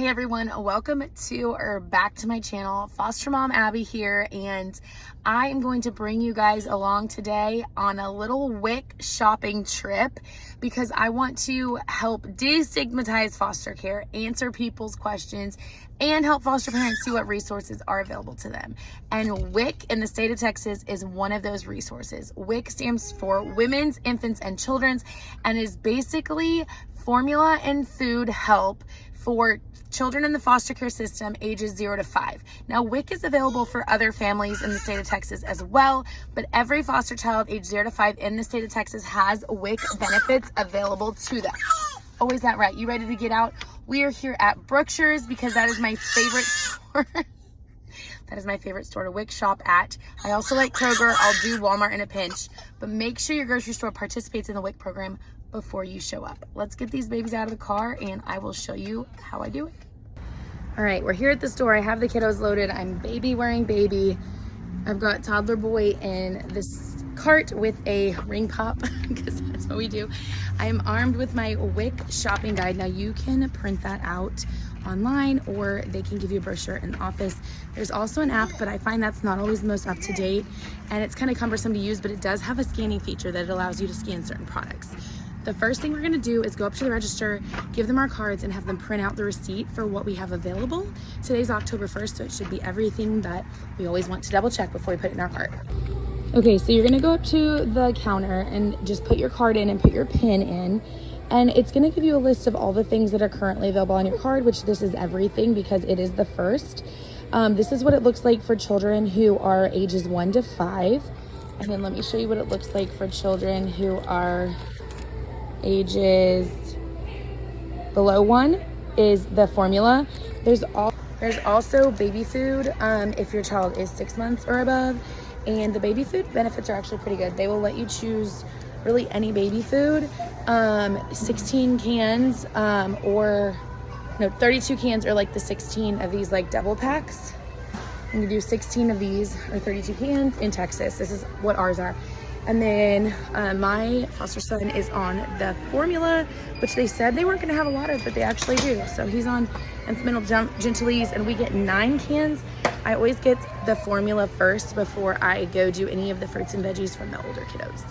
Hey everyone, welcome to or back to my channel. Foster Mom Abby here, and I am going to bring you guys along today on a little WIC shopping trip because I want to help destigmatize foster care, answer people's questions, and help foster parents see what resources are available to them. And WIC in the state of Texas is one of those resources. WIC stands for Women's, Infants, and Children's, and is basically formula and food help for children in the foster care system ages 0 to 5. Now, WIC is available for other families in the state of Texas as well, but every foster child age 0 to 5 in the state of Texas has WIC benefits available to them. Oh, is that right? You ready to get out? We are here at Brookshire's because that is my favorite store. That is my favorite store to WIC shop at. I also like Kroger. I'll do Walmart in a pinch, but make sure your grocery store participates in the WIC program before you show up. Let's get these babies out of the car and I will show you how I do it. All right, we're here at the store. I have the kiddos loaded. I'm baby wearing baby. I've got toddler boy in this cart with a ring pop because that's what we do. I am armed with my WIC shopping guide. Now you can print that out online or they can give you a brochure in the office. There's also an app, but I find that's not always the most up to date and it's kind of cumbersome to use, but it does have a scanning feature that allows you to scan certain products. The first thing we're gonna do is go up to the register, give them our cards, and have them print out the receipt for what we have available. Today's October 1st, so it should be everything that we always want to double check before we put it in our cart. Okay, so you're gonna go up to the counter and just put your card in and put your PIN in. And it's gonna give you a list of all the things that are currently available on your card, which this is everything because it is the first. This is what it looks like for children who are ages 1 to 5. And then let me show you what it looks like for children who are ages below 1 is the formula. There's also baby food if your child is 6 months or above, and the baby food benefits are actually pretty good. They will let you choose really any baby food, 16 cans or no 32 cans or like the 16 of these like double packs. I'm gonna do 16 of these or 32 cans in Texas. This is what ours are. And then my foster son is on the formula, which they said they weren't gonna have a lot of, but they actually do. So he's on Infantile Gentlease and we get 9 cans. I always get the formula first before I go do any of the fruits and veggies from the older kiddos.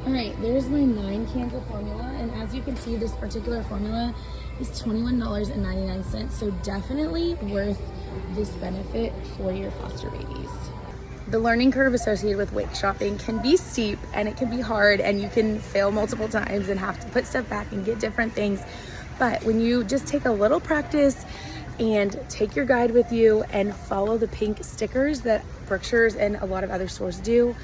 All right, there's my 9 cans of formula. And as you can see, this particular formula is $21.99. So definitely worth this benefit for your foster babies. The learning curve associated with WIC shopping can be steep and it can be hard and you can fail multiple times and have to put stuff back and get different things. But when you just take a little practice and take your guide with you and follow the pink stickers that Brookshire's and a lot of other stores do,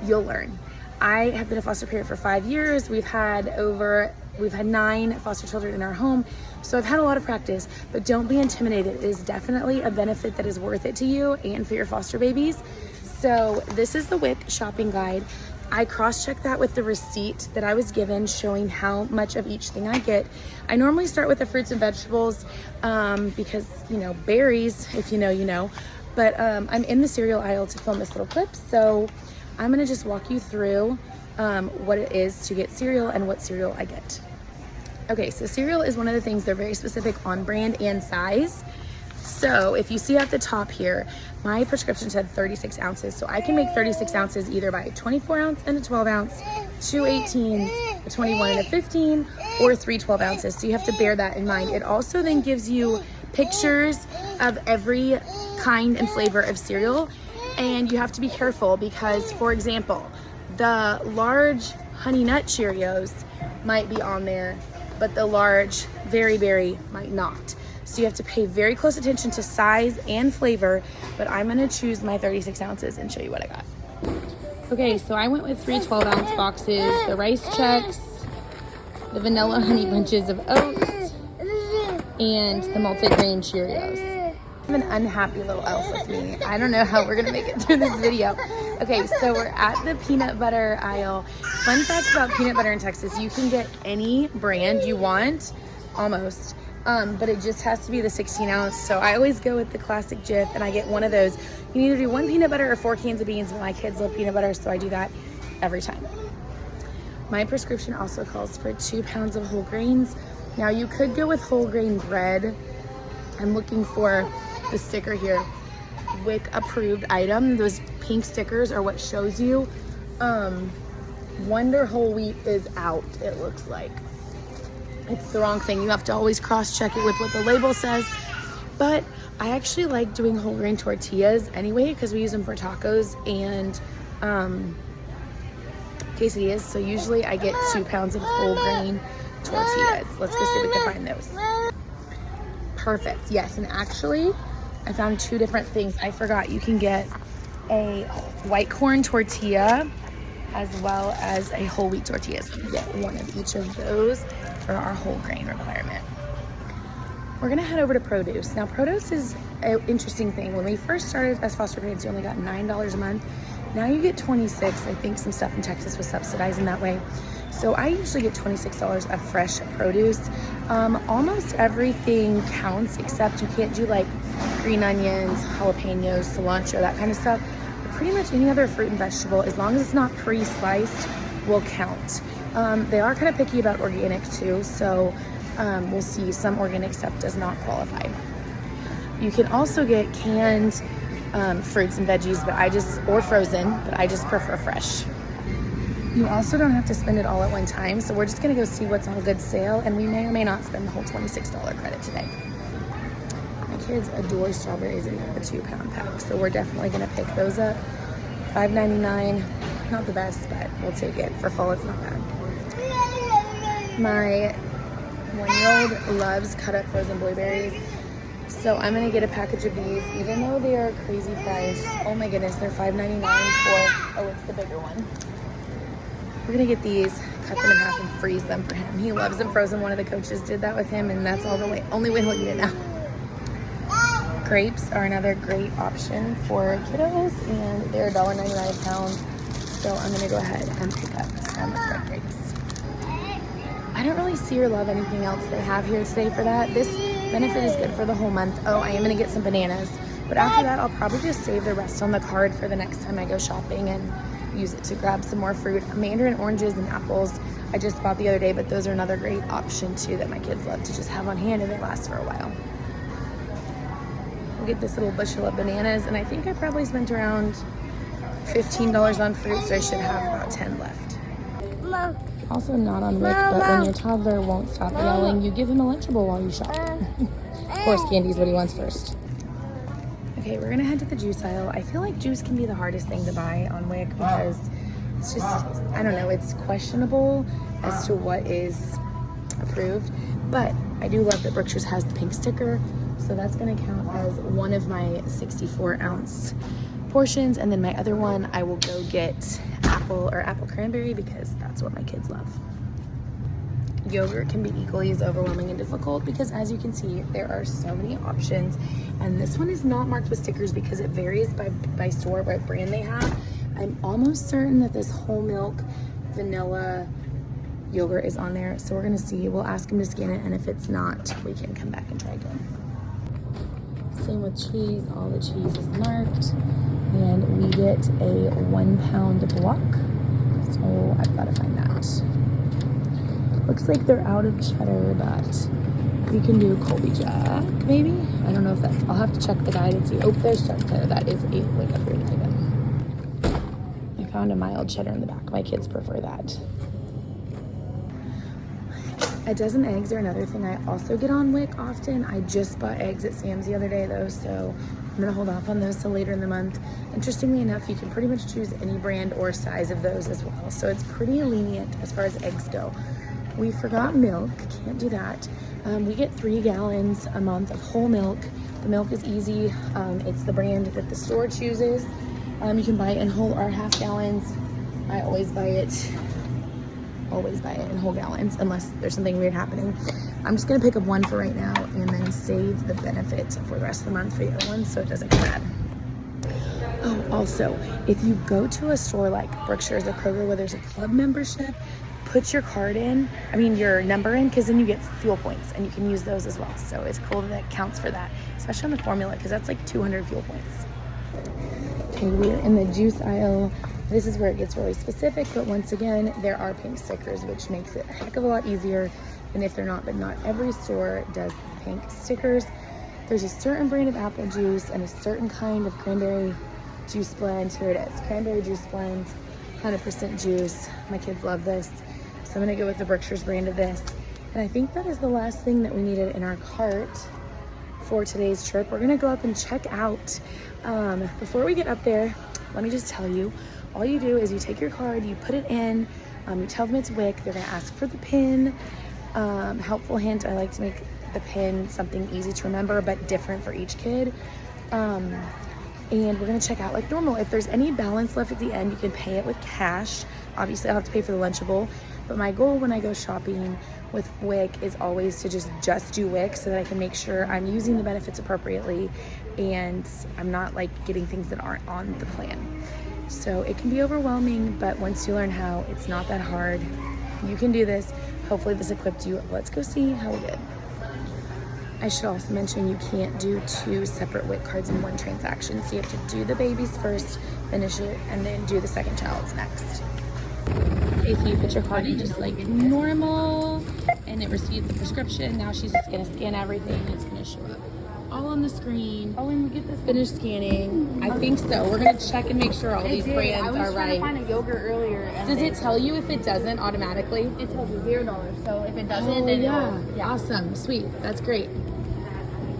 you'll learn. I have been a foster parent for 5 years. We've had 9 foster children in our home. So I've had a lot of practice, but don't be intimidated. It is definitely a benefit that is worth it to you and for your foster babies. So this is the WIC shopping guide. I cross-checked that with the receipt that I was given showing how much of each thing I get. I normally start with the fruits and vegetables because, you know, berries, if you know, you know. But I'm in the cereal aisle to film this little clip. So I'm gonna just walk you through what it is to get cereal and what cereal I get. Okay, so cereal is one of the things they're very specific on brand and size. So if you see at the top here, my prescription said 36 ounces. So I can make 36 ounces either by a 24 ounce and a 12 ounce, 2 18s, a 21 and a 15, or 3 12 ounces. So you have to bear that in mind. It also then gives you pictures of every kind and flavor of cereal. And you have to be careful because, for example, the large Honey Nut Cheerios might be on there, but the large Very Berry might not. So you have to pay very close attention to size and flavor, but I'm gonna choose my 36 ounces and show you what I got. Okay, so I went with 3 12-ounce boxes, the Rice Chex, the Vanilla Honey Bunches of Oats, and the multigrain Cheerios. I have an unhappy little elf with me. I don't know how we're gonna make it through this video. Okay, so we're at the peanut butter aisle. Fun fact about peanut butter in Texas, you can get any brand you want, almost. But it just has to be the 16 ounce. So I always go with the classic Jif and I get one of those. You can either do 1 peanut butter or 4 cans of beans. My kids love peanut butter, so I do that every time. My prescription also calls for 2 pounds of whole grains. Now you could go with whole grain bread, I'm looking for the sticker here. WIC approved item. Those pink stickers are what shows you. Wonder whole wheat is out, it looks like. It's the wrong thing. You have to always cross-check it with what the label says. But I actually like doing whole grain tortillas anyway because we use them for tacos and quesadillas. So usually I get 2 pounds of whole grain tortillas. Let's go see if we can find those. Perfect. Yes, and actually I found 2 different things. I forgot you can get a white corn tortilla as well as a whole wheat tortilla. So you get one of each of those for our whole grain requirement. We're gonna head over to produce. Now produce is an interesting thing. When we first started as foster parents, you only got $9 a month. Now you get $26. I think some stuff in Texas was subsidized in that way. So I usually get $26 of fresh produce. Almost everything counts except you can't do like green onions, jalapenos, cilantro, that kind of stuff. But pretty much any other fruit and vegetable, as long as it's not pre-sliced, will count. They are kind of picky about organic too, so we'll see some organic stuff does not qualify. You can also get canned fruits and veggies, or frozen, but I just prefer fresh. You also don't have to spend it all at one time, so we're just gonna go see what's on good sale, and we may or may not spend the whole $26 credit today. My kids adore strawberries in a 2-pound pack, so we're definitely gonna pick those up. $5.99, not the best, but we'll take it. For fall, it's not bad. My 1-year-old loves cut up frozen blueberries, so I'm gonna get a package of these, even though they are a crazy price. Oh my goodness, they're $5.99 for, oh, it's the bigger one. We're gonna get these, cut them in half and freeze them for him. He loves them frozen. One of the coaches did that with him, and that's only way he'll eat it now. Grapes are another great option for kiddos, and they're $1.99 a pound. So I'm gonna go ahead and pick up some red grapes. I don't really see or love anything else they have here today for that. This benefit is good for the whole month. Oh, I am gonna get some bananas, but after that, I'll probably just save the rest on the card for the next time I go shopping and use it to grab some more fruit. Mandarin oranges and apples I just bought the other day, but those are another great option too that my kids love to just have on hand, and they last for a while. We'll get this little bushel of bananas, and I think I probably spent around $15 on fruit, so I should have about 10 left. Mom. Also not on WIC, but when your toddler won't stop yelling, you give him a Lunchable while you shop. Of course, candy is what he wants first. Okay, we're gonna head to the juice aisle. I feel like juice can be the hardest thing to buy on WIC because it's just, I don't know, it's questionable as to what is approved. But I do love that Brookshire's has the pink sticker, so that's gonna count as one of my 64-ounce portions, and then my other one I will go get apple cranberry because that's what my kids love. Yogurt can be equally as overwhelming and difficult because, as you can see, there are so many options, and this one is not marked with stickers because it varies by store, what brand they have. I'm almost certain that this whole milk vanilla yogurt is on there, so we're gonna see. We'll ask them to scan it, and if it's not, we can come back and try again. Same with cheese. All the cheese is marked, and we get a 1-pound block, so I've got to find that. Looks like they're out of cheddar, but we can do Colby Jack, maybe? I don't know if that's, I'll have to check the guide and see. Oh, there's cheddar. That is a fruit item. I found a mild cheddar in the back. My kids prefer that. A dozen eggs are another thing I also get on WIC often. I just bought eggs at Sam's the other day though, so I'm gonna hold off on those till later in the month. Interestingly enough, you can pretty much choose any brand or size of those as well, so it's pretty lenient as far as eggs go. We forgot milk, can't do that. We get 3 gallons a month of whole milk. The milk is easy. It's the brand that the store chooses. You can buy it in whole or half gallons. I always buy it in whole gallons unless there's something weird happening. I'm just gonna pick up one for right now and then save the benefit for the rest of the month for the other one so it doesn't get bad. Oh, also, if you go to a store like Brookshire's or Kroger where there's a club membership, put your your number in, because then you get fuel points and you can use those as well. So it's cool that it counts for that, especially on the formula, because that's like 200 fuel points. Okay, we're in the juice aisle. This is where it gets really specific, but once again, there are pink stickers, which makes it a heck of a lot easier than if they're not, but not every store does pink stickers. there's a certain brand of apple juice and a certain kind of cranberry juice blend. Here it is, cranberry juice blend, 100% juice. My kids love this, so I'm gonna go with the Berkshire's brand of this. And I think that is the last thing that we needed in our cart for today's trip. We're gonna go up and check out. Before we get up there, let me just tell you, all you do is you take your card, you put it in, you tell them it's WIC, they're gonna ask for the PIN. Helpful hint, I like to make the PIN something easy to remember but different for each kid. And we're gonna check out like normal. If there's any balance left at the end, you can pay it with cash. Obviously I'll have to pay for the Lunchable, but my goal when I go shopping with WIC is always to just do WIC so that I can make sure I'm using the benefits appropriately and I'm not like getting things that aren't on the plan. So it can be overwhelming, but once you learn how, it's not that hard. You can do this. Hopefully this equipped you. Let's go see how we did. I should also mention you can't do 2 separate WIC cards in one transaction. So you have to do the babies first, finish it, and then do the second child's next. Okay, so you put your card in just like normal, and it received the prescription. Now she's just gonna scan everything. It's gonna show up all on the screen. Oh, and we get this finished scanning. I think so. We're gonna check and make sure all these brands are right. I was trying to find a yogurt earlier. Does it tell you if it doesn't automatically? It tells you $0. So if it doesn't, then yeah. Awesome, sweet, that's great.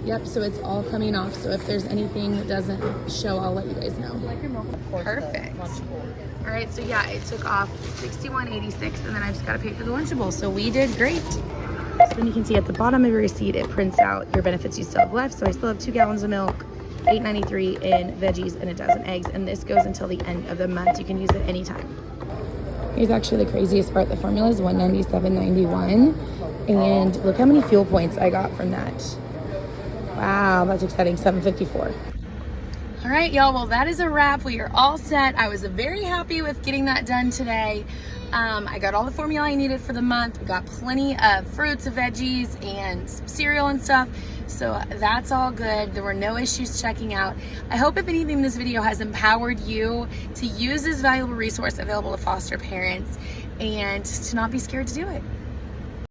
Yep, so it's all coming off. So if there's anything that doesn't show, I'll let you guys know. Like your milk, of course. Perfect. All right, so yeah, it took off $61.86, and then I just gotta pay for the Lunchable. So we did great. So then you can see at the bottom of your receipt, it prints out your benefits you still have left. So I still have 2 gallons of milk, $8.93 in veggies, and a dozen eggs. And this goes until the end of the month. You can use it anytime. Here's actually the craziest part. The formula is $197.91. And look how many fuel points I got from that. Wow, that's exciting, $7.54. All right, y'all, well, that is a wrap. We are all set. I was very happy with getting that done today. I got all the formula I needed for the month. We got plenty of fruits and veggies and cereal and stuff. So that's all good. There were no issues checking out. I hope if anything, this video has empowered you to use this valuable resource available to foster parents and to not be scared to do it.